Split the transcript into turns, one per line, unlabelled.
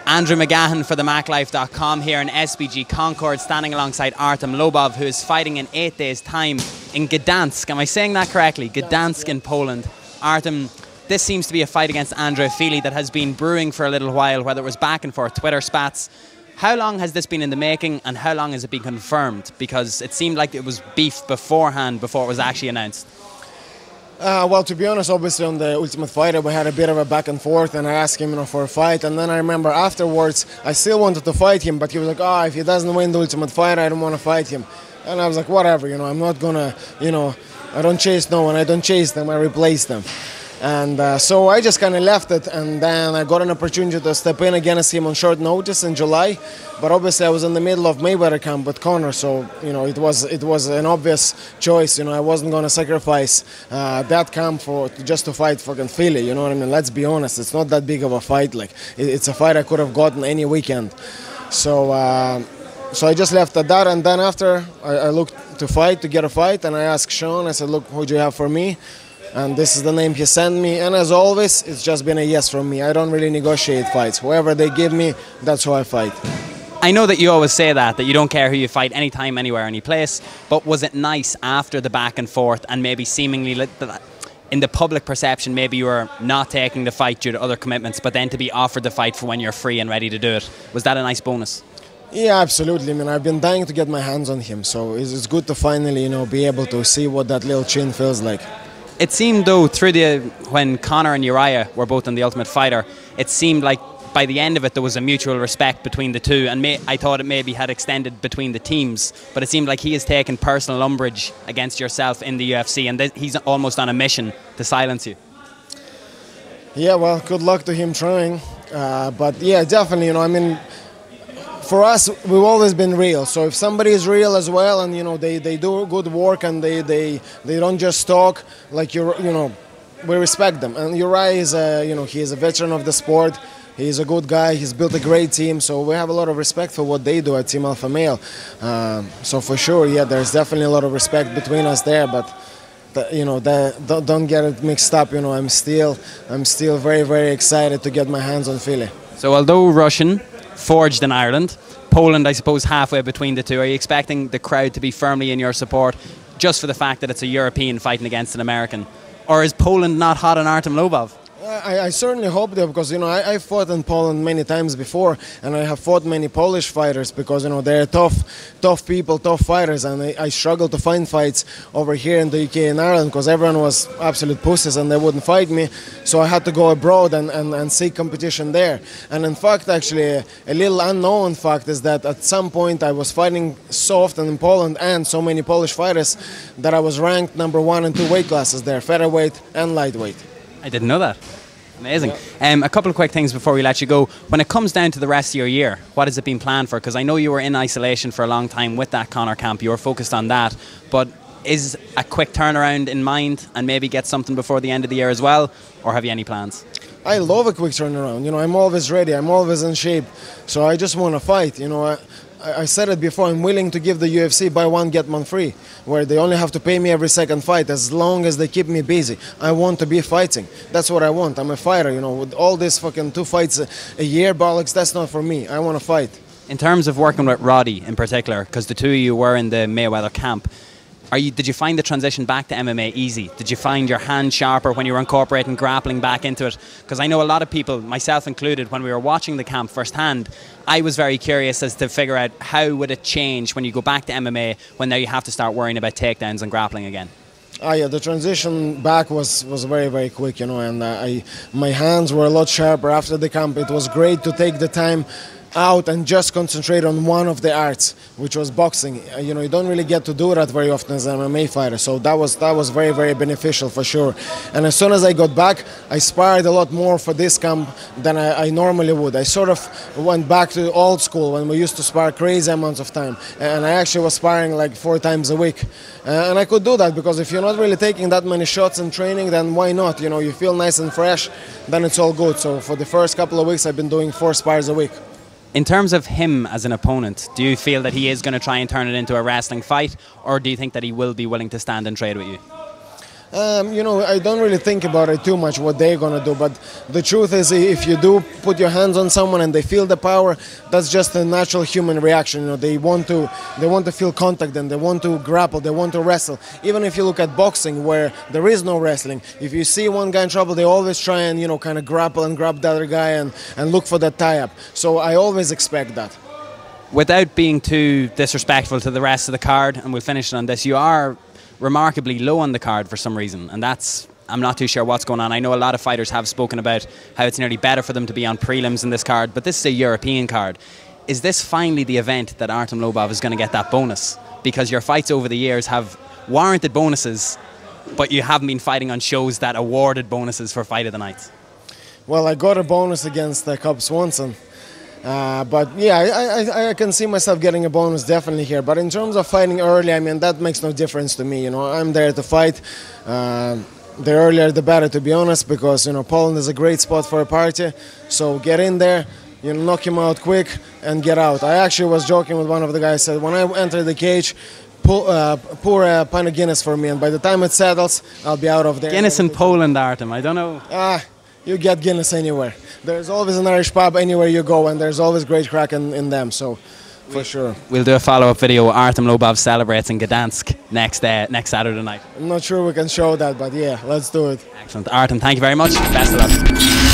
Andrew McGahon for the MacLife.com here in SBG Concord, standing alongside Artem Lobov, who is fighting in 8 days' time in Gdansk. Am I saying that correctly? Gdansk in Poland. Artem, this seems to be a fight against Andre Fili that has been brewing for a little while, whether it was back and forth Twitter spats. How long has this been in the making, and how long has it been confirmed? Because it seemed like it was beef beforehand, before it was actually announced.
Well, to be honest, obviously on the Ultimate Fighter we had a bit of a back and forth, and I asked him, for a fight, and then I remember afterwards I still wanted to fight him, but he was like, "Oh, if he doesn't win the Ultimate Fighter, I don't want to fight him." And I was like, whatever, I'm not gonna, I don't chase no one, I don't chase them, I replace them. And so I just kind of left it, and then I got an opportunity to step in against him on short notice in July. But obviously I was in the middle of McGahon camp with Conor, so it was an obvious choice. I wasn't going to sacrifice that camp just to fight fucking Fili. You know what I mean? Let's be honest, it's not that big of a fight. Like it's a fight I could have gotten any weekend. So I just left at that, and then after I looked to get a fight, and I asked Sean. I said, "Look, who do you have for me?" And this is the name he sent me, and as always, it's just been a yes from me. I don't really negotiate fights. Whoever they give me, that's who I fight.
I know that you always say that you don't care who you fight, anytime, anywhere, any place, but was it nice after the back and forth, and maybe seemingly in the public perception, maybe you were not taking the fight due to other commitments, but then to be offered the fight for when you're free and ready to do it? Was that a nice bonus?
Yeah, absolutely. I mean, I've been dying to get my hands on him, so it's good to finally, be able to see what that little chin feels like.
It seemed, though, when Conor and Uriah were both in the Ultimate Fighter, it seemed like by the end of it there was a mutual respect between the two, and I thought it maybe had extended between the teams, but it seemed like he has taken personal umbrage against yourself in the UFC, and he's almost on a mission to silence you.
Yeah, well, good luck to him trying, but yeah, definitely, I mean, for us, we've always been real. So if somebody is real as well, and they do good work, and they don't just talk, like we respect them. And Uriah is he is a veteran of the sport. He's a good guy. He's built a great team. So we have a lot of respect for what they do at Team Alpha Male. So for sure, yeah, there's definitely a lot of respect between us there. But don't get it mixed up. I'm still very, very excited to get my hands on Fili.
So although Russian, forged in Ireland, Poland, I suppose, halfway between the two, are you expecting the crowd to be firmly in your support just for the fact that it's a European fighting against an American? Or is Poland not hot on Artem Lobov?
I certainly hope that, because I fought in Poland many times before, and I have fought many Polish fighters, because they're tough people, tough fighters, and I struggle to find fights over here in the UK and Ireland, because everyone was absolute pussies and they wouldn't fight me, so I had to go abroad and seek competition there. And in fact, actually, a little unknown fact is that at some point I was fighting so often in Poland and so many Polish fighters that I was ranked #1 in 2 weight classes there, featherweight and lightweight.
I didn't know that. Amazing. A couple of quick things before we let you go. When it comes down to the rest of your year, what has it been planned for? Because I know you were in isolation for a long time with that Conor camp. You were focused on that. But is a quick turnaround in mind, and maybe get something before the end of the year as well? Or have you any plans?
I love a quick turnaround. I'm always ready. I'm always in shape. So I just want to fight. I said it before, I'm willing to give the UFC buy one, get one free, where they only have to pay me every second fight as long as they keep me busy. I want to be fighting. That's what I want. I'm a fighter, with all this fucking 2 fights a year, bollocks, that's not for me. I want to fight.
In terms of working with Roddy in particular, because the two of you were in the Mayweather camp, did you find the transition back to MMA easy? Did you find your hand sharper when you were incorporating grappling back into it? Because I know a lot of people, myself included, when we were watching the camp firsthand, I was very curious as to figure out how would it change when you go back to MMA, when now you have to start worrying about takedowns and grappling again.
Yeah, the transition back was very, very quick, and my hands were a lot sharper after the camp. It was great to take the time out and just concentrate on one of the arts, which was boxing. You don't really get to do that very often as an MMA fighter, so that was very, very beneficial for sure. And as soon as I got back, I sparred a lot more for this camp than I normally would. I sort of went back to old school when we used to spar crazy amounts of time, and I actually was sparring like 4 times a week. And I could do that because if you're not really taking that many shots in training, then why not? You feel nice and fresh, then it's all good. So for the first couple of weeks, I've been doing 4 spars a week.
In terms of him as an opponent, do you feel that he is going to try and turn it into a wrestling fight, or do you think that he will be willing to stand and trade with you?
You know, I don't really think about it too much what they're gonna do, but the truth is, if you do put your hands on someone and they feel the power, that's just a natural human reaction. You know, they want to feel contact and they want to grapple, they want to wrestle. Even if you look at boxing, where there is no wrestling, if you see one guy in trouble, they always try and, you know, kind of grapple and grab the other guy and look for that tie-up. So I always expect that.
Without being too disrespectful to the rest of the card, and we'll finish it on this, you are remarkably low on the card for some reason, and that's, I'm not too sure what's going on. I know a lot of fighters have spoken about how it's nearly better for them to be on prelims in this card, but this is a European card. Is this finally the event that Artem Lobov is going to get that bonus? Because your fights over the years have warranted bonuses, but you haven't been fighting on shows that awarded bonuses for Fight of the Nights.
Well, I got a bonus against Cub Swanson. But yeah, I can see myself getting a bonus definitely here. But in terms of fighting early, I mean, that makes no difference to me. You know, I'm there to fight. The earlier the better, to be honest, because, you know, Poland is a great spot for a party. So get in there, you know, knock him out quick and get out. I actually was joking with one of the guys, said when I enter the cage, pour a pint of Guinness for me, and by the time it settles, I'll be out of there.
Guinness in Poland, Artem, I don't know.
You get Guinness anywhere. There's always an Irish pub anywhere you go, and there's always great crack in them, so for sure.
We'll do a follow-up video. Artem Lobov celebrates in Gdansk next Saturday night.
I'm not sure we can show that, but yeah, let's do it.
Excellent. Artem, thank you very much. Best of luck.